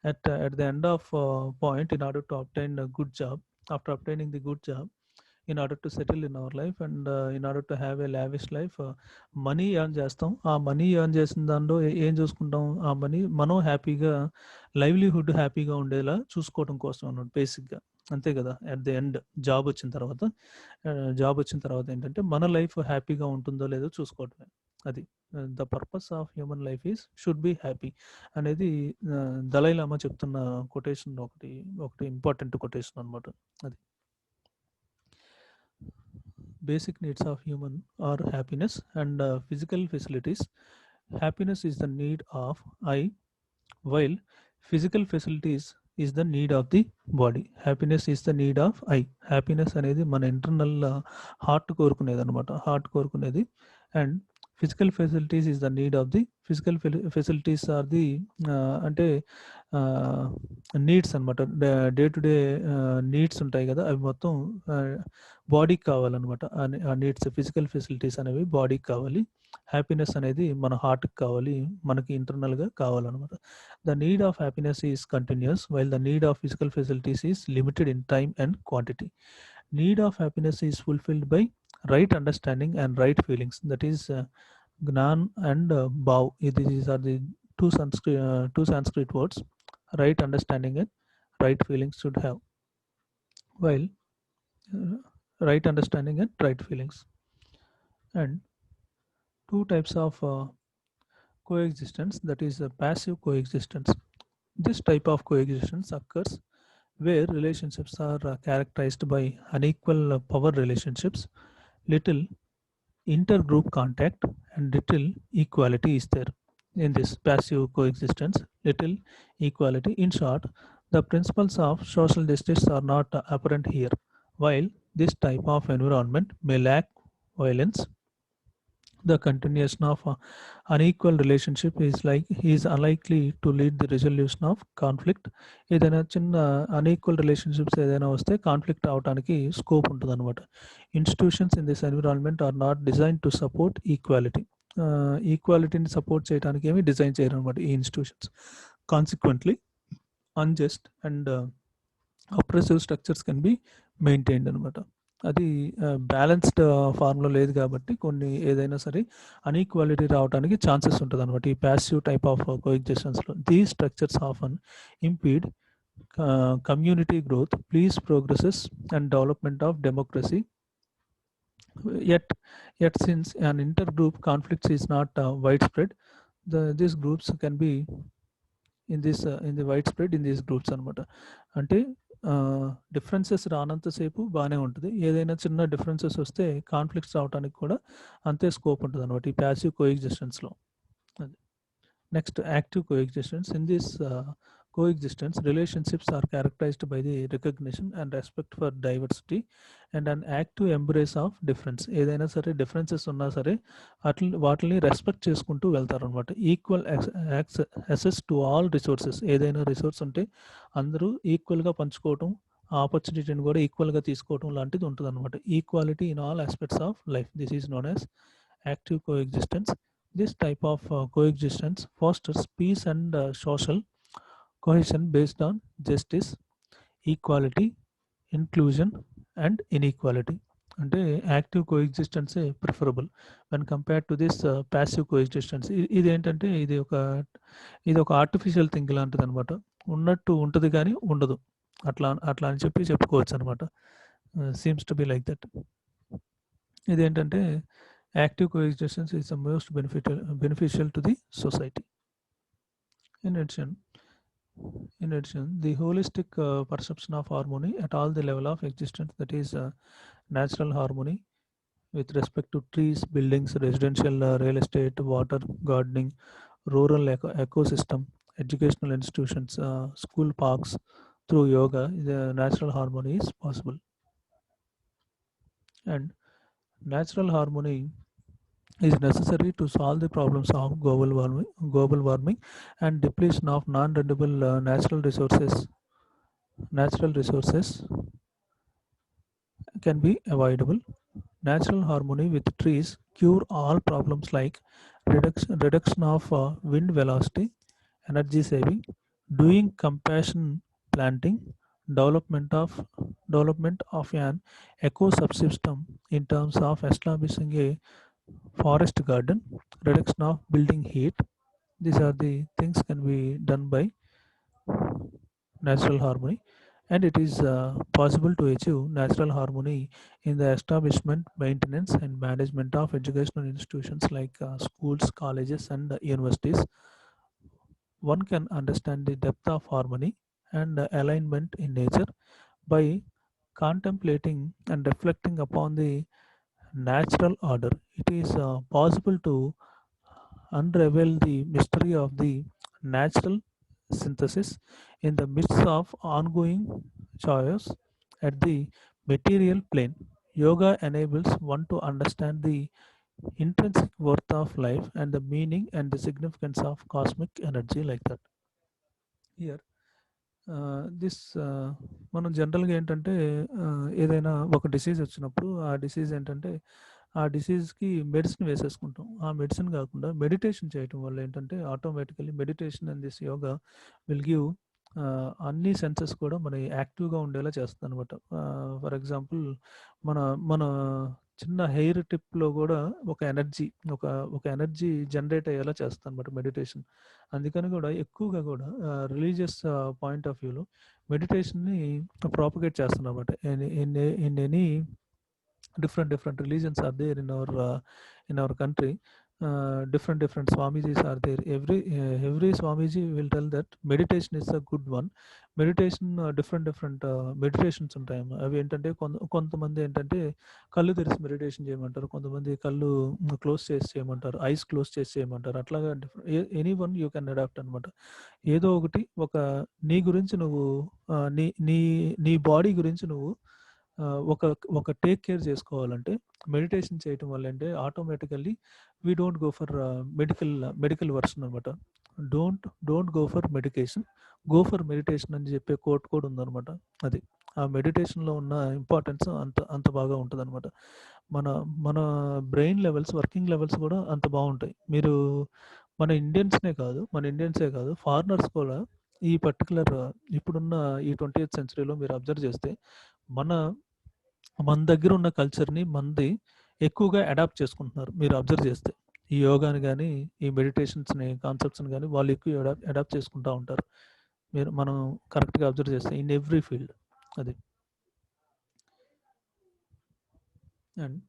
[SPEAKER 1] At the end of point in order to obtain a good job, after obtaining the good job, in order to settle in our life and in order to have a lavish life, money earn చేస్తాం. ఆ money earn చేసిన దాంట్లో ఏం చూసుకుంటాం? ఆ money మనం హ్యాపీగా livelihood హ్యాపీగా ఉండేలా చూసుకోవడం కోసం అన్నమాట బేసిక్‌గా. అంతే కదా! అట్ ది ఎండ్ జాబ్ వచ్చిన తర్వాత ఏంటంటే మన లైఫ్ హ్యాపీగా ఉంటుందో లేదో చూసుకోవడమే. అది. The purpose of human life should be happy అనేది దలై లామా చెప్తున్న కొటేషన్ ఒకటి ఇంపార్టెంట్ కొటేషన్ అనమాట. అది. Basic needs of human are happiness and physical facilities. Happiness is the need of eye, while physical facilities is the need of the body. Happiness is the need of eye. Happiness అనేది మన internal heart కోరుకునేది అనమాట. Heart కోరుకునేది. And physical facilities is the need of the facilities are the అంటే needs అనమాట. Day to day needs ఉంటాయి కదా, అవి మొత్తం బాడీకి కావాలన్నమాట. ఆ నీడ్స్ ఫిజికల్ ఫెసిలిటీస్ అనేవి బాడీకి కావాలి. హ్యాపీనెస్ అనేది మన హార్ట్‌కి కావాలి. మనకి ఇంటర్నల్‌గా కావాలన్నమాట. The need of happiness is continuous, while the need of physical facilities is limited in time and quantity. Need of happiness is fulfilled by right understanding and right feelings. That is Gnan and Bhav. These are the two Sanskrit words. Right understanding and right feelings should have. While right understanding and right feelings. And two types of coexistence, that is passive coexistence. This type of coexistence occurs where relationships are characterized by unequal power relationships, little intergroup contact, and little equality is there. In this passive coexistence, little equality. In short, the principles of social justice are not apparent here. While this type of environment may lack violence, the continuation of unequal relationship is unlikely to lead the resolution of conflict. ఏదైనా చిన్న unequal relationships ఏదైనా వస్తే conflict అవడానికి scope ఉంటుంది అనమాట. Institutions in this environment are not design to support equality. ఈక్వాలిటీని support చేయడానికి ఏమి డిజైన్ చేయరు అనమాట ఈ institutions. Consequently unjust and oppressive structures can be maintained అనమాట. అది బ్యాలెన్స్డ్ ఫార్మ్‌లో లేదు కాబట్టి ఏదైనా సరే అన్‌ఈక్వాలిటీ రావడానికి ఛాన్సెస్ ఉంటదనమాట ఈ పాసివ్ టైప్ ఆఫ్ కోఎగ్జిస్టెన్స్‌లో. These structures often impede community growth, peace progresses, and development of democracy. Yet since an intergroup conflict is not widespread, these groups can be in the widespread in these groups అనమాట. అంటే differences రానంతసేపు బాగానే ఉంటుంది. ఏదైనా చిన్న differences వస్తే conflicts రావడానికి కూడా అంతే స్కోప్ ఉంటుంది అనమాట ఈ ప్యాసివ్ కోఎగ్జిస్టెన్స్లో. అది next active coexistence. In this Coexistence relationships are characterized by the recognition and respect for diversity and an active embrace of difference. ఏదైనా సరే డిఫరెన్సెస్ ఉన్నా సరే వాటిని రెస్పెక్ట్ చేసుకుంటూ వెళ్తారనమాట. Equal access to all resources. ఏదైనా రిసోర్స్ ఉంటే అందరూ ఈక్వల్గా పంచుకోవటం, ఆ ఆపర్చునిటీని కూడా ఈక్వల్గా తీసుకోవటం లాంటిది ఉంటుంది అనమాట. Equality in all aspects of life. This is known as active coexistence. This type of coexistence fosters peace and social cohesion based on justice, equality, inclusion, and inequality. అంటే యాక్టివ్ కోఎగ్జిస్టెన్సే preferable when compare to this passive coexistence. ఇదేంటంటే ఇది ఒక artificial thing లాంటిది అనమాట. ఉన్నట్టు ఉంటుంది కానీ ఉండదు. అట్లా అని చెప్పుకోవచ్చు అనమాట. Seems to be like that. ఇదేంటంటే active coexistence is the most beneficial to the society. In addition, the holistic perception of harmony at all the level of existence, that is natural harmony with respect to trees, buildings, residential real estate, water, gardening, rural ecosystem, educational institutions, school parks, through yoga, the natural harmony is possible. And natural harmony is necessary to solve the problems of global warming and depletion of non-renewable natural resources can be avoidable. Natural harmony with trees cure all problems like reduction of wind velocity, energy saving, doing compassion planting, development of an eco subsystem in terms of establishing a forest garden, reduction of building heat. These are the things can be done by natural harmony, and it is possible to achieve natural harmony in the establishment, maintenance, and management of educational institutions like schools, colleges, and universities. One can understand the depth of harmony and alignment in nature by contemplating and reflecting upon the natural order. It is possible to unravel the mystery of the natural synthesis in the midst of ongoing chaos at the material plane. Yoga enables one to understand the intrinsic worth of life and the meaning and the significance of cosmic energy, like that. Here, this మనం జనరల్గా ఏంటంటే ఏదైనా ఒక disease వచ్చినప్పుడు ఆ disease ఏంటంటే ఆ డిసీజ్కి medicine వేసేసుకుంటాం. ఆ మెడిసిన్ కాకుండా మెడిటేషన్ చేయటం వల్ల ఏంటంటే automatically meditation and this yoga will give అన్ని సెన్సెస్ కూడా మన యాక్టివ్గా ఉండేలా చేస్తుంది అనమాట. ఫర్ ఎగ్జాంపుల్ మన మన చిన్న హెయిర్ టిప్లో కూడా ఒక ఎనర్జీ ఒక ఒక ఎనర్జీ జనరేట్ అయ్యేలా చేస్తుంది అనమాట మెడిటేషన్. అందుకని కూడా ఎక్కువగా కూడా రిలీజియస్ పాయింట్ ఆఫ్ వ్యూలో మెడిటేషన్ని ప్రాపగేట్ చేస్తున్నారు అనమాట. In any different religions are there in our country. Different Swamijis are there. Every Swamiji will tell that meditation is a good one. Meditation different meditations ఉంటాయి. అవి ఏంటంటే కొంతమంది ఏంటంటే కళ్ళు తెరిచి మెడిటేషన్ చేయమంటారు, కొంతమంది కళ్ళు క్లోజ్ చేసి చేయమంటారు, ఐస్ క్లోజ్ చేసి చేయమంటారు. అట్లాగా any one you can adapt అనమాట. ఏదో ఒకటి నీ గురించి నువ్వు నీ నీ నీ బాడీ గురించి నువ్వు ఒక ఒక టేక్ కేర్ చేసుకోవాలంటే మెడిటేషన్ చేయటం వల్ల అంటే automatically we don't go for medical version అనమాట. Don't go for medication, go for meditation అని చెప్పే కోట్ కూడా ఉందన్నమాట. అది ఆ మెడిటేషన్లో ఉన్న ఇంపార్టెన్స్ అంత బాగా ఉంటుంది అనమాట. మన మన బ్రెయిన్ లెవెల్స్, వర్కింగ్ లెవెల్స్ కూడా అంత బాగుంటాయి. మీరు మన ఇండియన్సే కాదు ఫారినర్స్ కూడా ఈ పర్టికులర్ ఇప్పుడున్న ఈ 20th సెంచరీలో మీరు అబ్జర్వ్ చేస్తే మన దగ్గర ఉన్న కల్చర్ని ఎక్కువగా అడాప్ట్ చేసుకుంటున్నారు. మీరు అబ్జర్వ్ చేస్తే ఈ యోగాని కానీ ఈ మెడిటేషన్స్ని కాన్సెప్ట్స్ని కానీ వాళ్ళు ఎక్కువ అడాప్ట్ చేసుకుంటూ ఉంటారు. మనం కరెక్ట్గా అబ్జర్వ్ చేస్తే ఇన్ ఎవ్రీ ఫీల్డ్ అది. And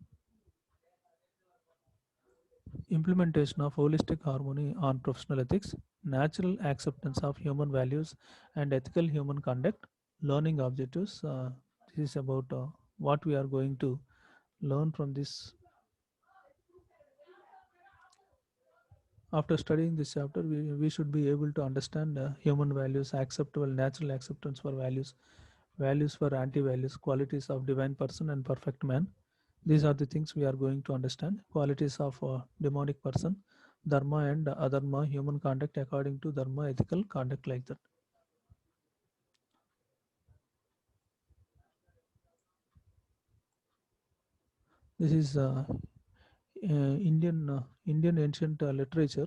[SPEAKER 1] implementation of holistic harmony on professional ethics, natural acceptance of human values and ethical human conduct, learning objectives. This is about what we are going to learn from this After studying this chapter, we should be able to understand human values, acceptable natural acceptance for values, values for anti-values, qualities of divine person and perfect man. These are the things we are going to understand. Qualities of demonic person, dharma and adharma, human conduct according to dharma, ethical conduct, like that. This is Indian ancient literature.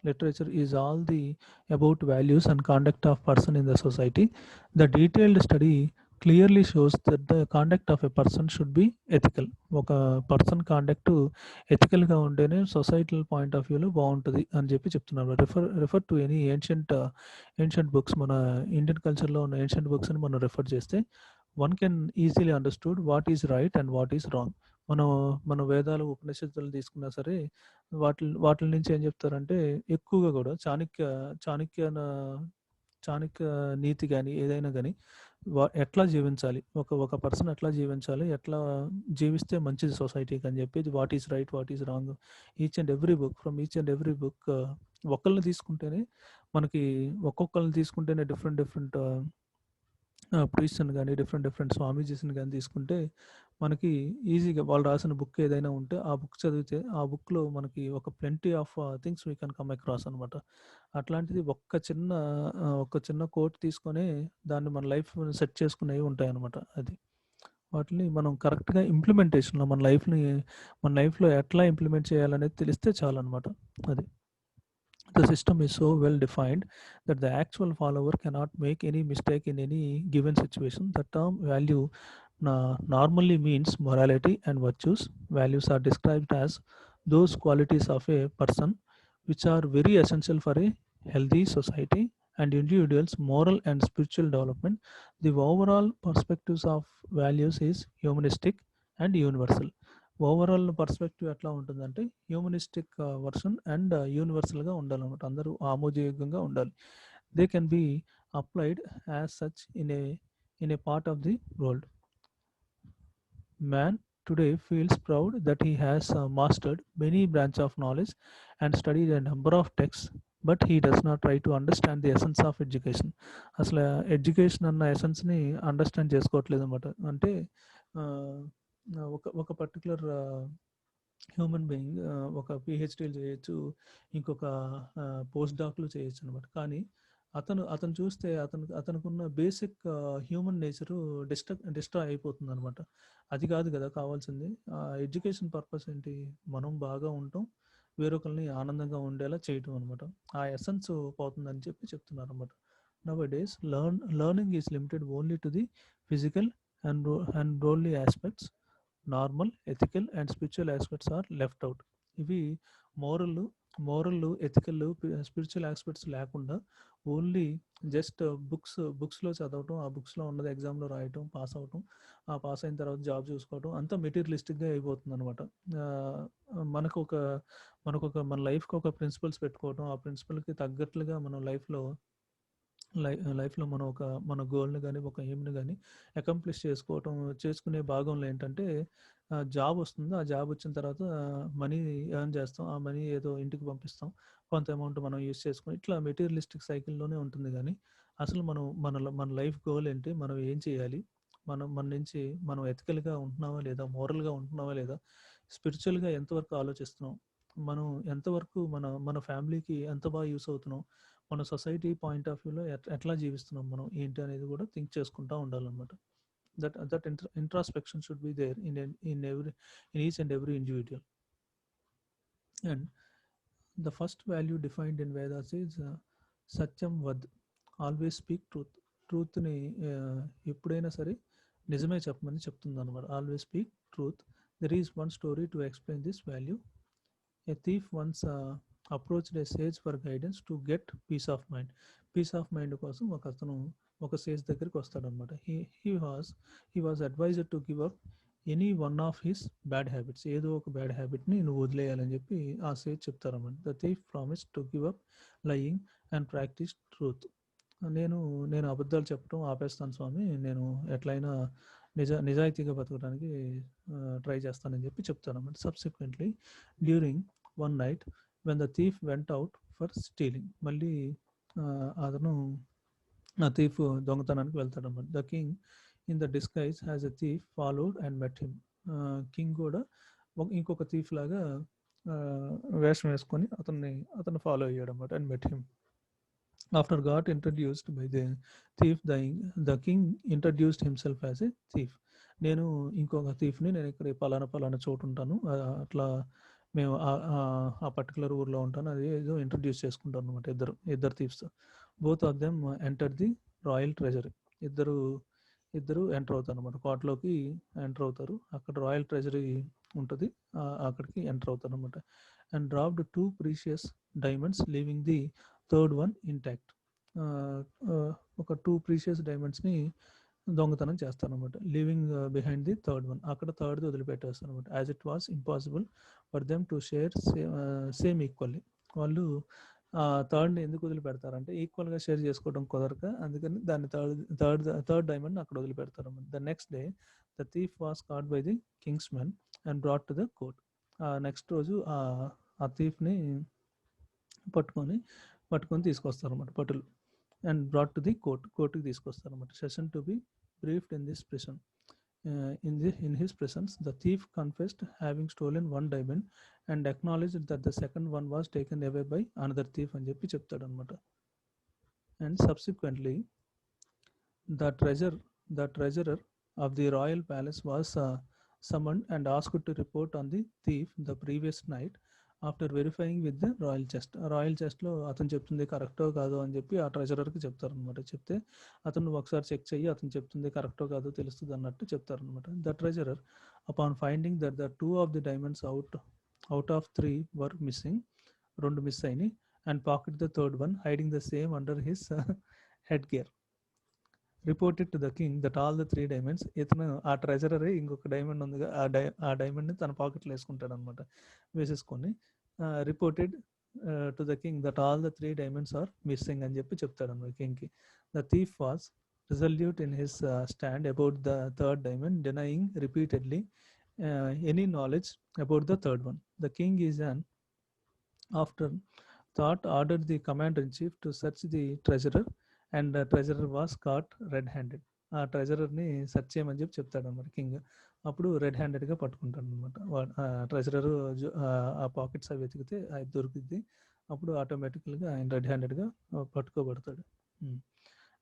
[SPEAKER 1] Literature is all the about values and conduct of person in the society. The detailed study clearly shows that the conduct of a person should be ethical. ఒక person conduct ఎథికల్గా ఉంటేనే societal point of వ్యూలో బాగుంటుంది అని చెప్పి చెప్తున్నారు. Refer to any ancient books, మన Indian కల్చర్లో ఉన్న ఏన్షియంట్ బుక్స్ని మనం రిఫర్ చేస్తే one can easily understood what is right and what is wrong. మనం మన వేదాలు ఉపనిషత్తులు తీసుకున్నా సరే వాటి నుంచి ఏం చెప్తారంటే ఎక్కువగా కూడా చాణక్య చాణక్య నీతి కానీ ఏదైనా కానీ ఎట్లా జీవించాలి, ఒక పర్సన్ ఎట్లా జీవించాలి, ఎట్లా జీవిస్తే మంచిది సొసైటీకి అని చెప్పి what is right, what is wrong, each and every book ఒకళ్ళని తీసుకుంటేనే మనకి ఒక్కొక్కరిని తీసుకుంటేనే డిఫరెంట్ ప్రీస్ట్ని కానీ డిఫరెంట్ స్వామీజీస్ని కానీ తీసుకుంటే మనకి ఈజీగా వాళ్ళు రాసిన బుక్ ఏదైనా ఉంటే ఆ బుక్ చదివితే ఆ బుక్లో మనకి ఒక plenty of things we can come across అనమాట. అట్లాంటిది ఒక చిన్న కోట్ తీసుకొని దాన్ని మన లైఫ్ సెట్ చేసుకునేవి ఉంటాయి అనమాట. అది వాటిని మనం కరెక్ట్గా ఇంప్లిమెంటేషన్లో మన లైఫ్లో ఎట్లా ఇంప్లిమెంట్ చేయాలనేది తెలిస్తే చాలన్నమాట. అది the system is so well defined that the actual follower cannot make any mistake in any given situation. The term value normally means morality and virtues. Values are described as those qualities of a person which are very essential for a healthy society and individuals' moral and spiritual development. The overall perspectives of values is humanistic and universal. Overall perspective ఎట్లా ఉంటుందంటే humanistic version and యూనివర్సల్గా ఉండాలన్నమాట. అందరూ ఆమోదయోగ్యంగా ఉండాలి. They can be applied as such in a part of the world. Man today feels proud that he has mastered many branches of knowledge and studied a number of texts, but he does not try to understand the essence of education. అసలు education అన్న ఎసెన్స్ని understand చేసుకోవట్లేదు అనమాట. అంటే ఒక particular human being ఒక పిహెచ్డీలు చేయొచ్చు, ఇంకొక post డాక్లు చేయొచ్చు అనమాట. కానీ అతను చూస్తే అతనుకున్న బేసిక్ హ్యూమన్ నేచరు డిస్ట్రాయ్ అయిపోతుంది అనమాట. అది కాదు కదా కావాల్సింది. ఎడ్యుకేషన్ పర్పస్ ఏంటి, మనం బాగా ఉండటం, వేరొకరిని ఆనందంగా ఉండేలా చేయటం అనమాట. ఆ ఎసెన్స్ పోతుందని చెప్పి చెప్తున్నారు అనమాట. Nowadays, learning is limited only to the physical and worldly aspects. Normal, ethical and spiritual aspects are left out. ఇవి మోరల్ ఎథికల్ స్పిరిచువల్ ఆస్పెక్ట్స్ లేకుండా ఓన్లీ జస్ట్ బుక్స్లో చదవటం, ఆ బుక్స్లో ఉన్నది ఎగ్జామ్లో రాయటం, పాస్ అవటం, ఆ పాస్ అయిన తర్వాత జాబ్ చూసుకోవటం, అంతా మెటీరియలిస్టిక్గా అయిపోతుంది అనమాట. మన లైఫ్కి ఒక ప్రిన్సిపల్స్ పెట్టుకోవటం, ఆ ప్రిన్సిపల్కి తగ్గట్లుగా మనం లైఫ్లో మనం మన గోల్ని కానీ ఒక ఎయిమ్ని కానీ అకంప్లిష్ చేసుకునే భాగంలో ఏంటంటే జాబ్ వస్తుంది. ఆ జాబ్ వచ్చిన తర్వాత మనీ ఎర్న్ చేస్తాం, ఆ మనీ ఏదో ఇంటికి పంపిస్తాం, కొంత అమౌంట్ మనం యూస్ చేసుకుని ఇట్లా మెటీరియలిస్టిక్ సైకిల్లోనే ఉంటుంది. కానీ అసలు మన లైఫ్ గోల్ ఏంటి, మనం ఏం చేయాలి, మన నుంచి మనం ఎథికల్గా ఉంటున్నావా లేదా, మోరల్గా ఉంటున్నావా లేదా, స్పిరిచువల్గా ఎంతవరకు ఆలోచిస్తున్నాం, మనం ఎంతవరకు మన ఫ్యామిలీకి ఎంత బాగా యూస్ అవుతున్నాం, మన సొసైటీ పాయింట్ ఆఫ్ వ్యూలో ఎట్లా జీవిస్తున్నాం మనం ఏంటి అనేది కూడా థింక్ చేసుకుంటూ ఉండాలన్నమాట. That introspection should be there in each and every individual. And the first value defined in Vedas is satyam vad, always speak ట్రూత్ని ఎప్పుడైనా సరే నిజమే చెప్పమని చెప్తుంది అనమాట. Always speak truth. There is one story to explain this value. A thief once approached a sage for guidance to get peace of mind. Peace of mind కోసం ఒక sage దగ్గరికి వస్తాడనమాట. He was advised to give up any one of his bad habits. ఏదో ఒక bad హ్యాబిట్ని నువ్వు వదిలేయాలని చెప్పి ఆ సేజ్ చెప్తారన్నమాట. The thief promise to give up lying and practice truth. నేను అబద్ధాలు చెప్పడం ఆపేస్తాను స్వామి, నేను ఎట్లయినా నిజాయితీగా బతకడానికి ట్రై చేస్తానని చెప్పి చెప్తాను అన్నమాట. Subsequently during one night, when the thief went out for stealing. మళ్ళీ అతను ఆ థీఫ్ దొంగతనానికి వెళ్తాడన్నమాట. The king in the disguise has a thief followed and met him. King కూడా ఇంకొక థీఫ్ లాగా వేషం వేసుకొని అతను ఫాలో అయ్యాడు అనమాట. And met him. After got introduced by the thief, the king introduced himself as a thief. నేను ఇంకొక థీఫ్ని, నేను ఇక్కడ పలానా చోటు ఉంటాను, అట్లా మేము ఆ పర్టికులర్ ఊర్లో ఉంటాను, అది ఏదో ఇంట్రడ్యూస్ చేసుకుంటాను అనమాట. ఇద్దరు thief's. Both of them enter the royal treasury. ఇద్దరు ఎంటర్ అవుతారు అనమాట. కోటలోకి ఎంటర్ అవుతారు. అక్కడ రాయల్ ట్రెజరీ ఉంటుంది, అక్కడికి ఎంటర్ అవుతారు అనమాట. And dropped 2 precious diamonds leaving the third one intact. ఒక 2 ప్రీషియస్ డైమండ్స్ని దొంగతనం చేస్తారనమాట. Leaving behind the third one. అక్కడ థర్డ్ది వదిలిపెట్టేస్తారు అనమాట. As it was impossible for them to share same equally. వాళ్ళు థర్డ్ని ఎందుకు వదిలిపెడతారంటే ఈక్వల్గా షేర్ చేసుకోవడం కుదరక, అందుకని దాన్ని థర్డ్ డైమండ్ అక్కడ వదిలిపెడతారు అనమాట. The next day the thief was cot by the Kings men and brought to the court. Next రోజు ఆ థీఫ్ని పట్టుకొని తీసుకొస్తారు అనమాట, పట్టులు. అండ్ బ్రాట్ టు ది కోర్టుకి తీసుకొస్తారు అనమాట. Session to be briefed in this prison. in his presence, the thief confessed having stolen one diamond and acknowledged that the second one was taken away by another thief అని చెప్పి చెప్తాడు అనమాట. And subsequently, the treasurer of the royal palace was summoned and asked to report on the thief the previous night after verifying with the royal chest. Royal చెస్ట్లో అతను చెప్తుంది కరెక్టో కాదో అని చెప్పి ఆ ట్రెజరర్కి చెప్తారనమాట. చెప్తే అతను ఒకసారి చెక్ చెయ్యి, అతను చెప్తుంది కరెక్టో కాదో తెలుస్తుంది అన్నట్టు చెప్తారనమాట. The treasurer upon finding that the 2 of the diamonds out of 3 were missing, 2 miss అయినాయి, and pocket the third one hiding the same under his head gear. Reported to the king that all the 3 diamonds. ఇతను ఆ ట్రెజరరే ఇంకొక diamond ఉందిగా, ఆ డైమండ్ని తన పాకెట్లో వేసుకుంటాడు అనమాట, వేసేసుకొని reported to the king that all the 3 diamonds are missing అని చెప్పి చెప్తాడు అనమాట కింగ్కి. The thief was resolute in his stand about the third diamond, denying repeatedly any knowledge about the third one. The king is an after thought ordered the commander-in-chief to search the treasurer, and the treasurer was caught red-handed. ఆ ట్రెజరర్ని search చేయమని చెప్పి చెప్తాడు అనమాట king. అప్పుడు red హ్యాండెడ్గా పట్టుకుంటాడు అనమాట. Treasurer ఆ పాకెట్స్ అవి వెతికితే అది దొరికిద్ది. అప్పుడు ఆటోమేటికల్గా ఆయన రెడ్ హ్యాండెడ్గా పట్టుకోబడతాడు.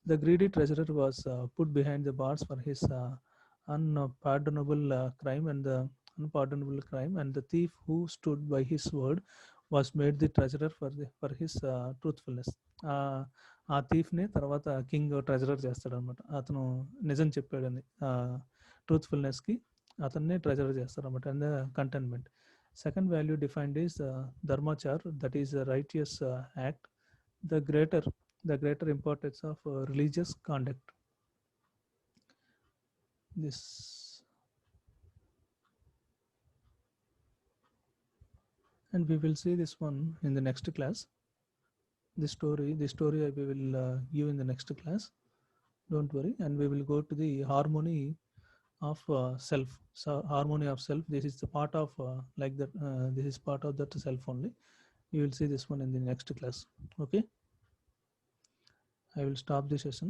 [SPEAKER 1] The greedy treasurer was put behind the bars for his unpardonable crime, and the thief who stood by his word was made the treasurer for his truthfulness. ఆ థీఫ్ని తర్వాత కింగ్ ట్రెజరర్ చేస్తాడు అనమాట. అతను నిజం చెప్పాడని ట్రూత్ఫుల్నెస్కి అతన్ని ట్రెజరర్ చేస్తారు అనమాట. And contentment. Second value defined is dharmachar, that is righteous act. The greater importance of religious conduct. This and we will see this one in the next class. This story we will give in the next class. Don't worry. And we will go to the harmony of self. So harmony of self. This is the part of like that. This is part of that self only. You will see this one in the next class. Okay. I will stop the session.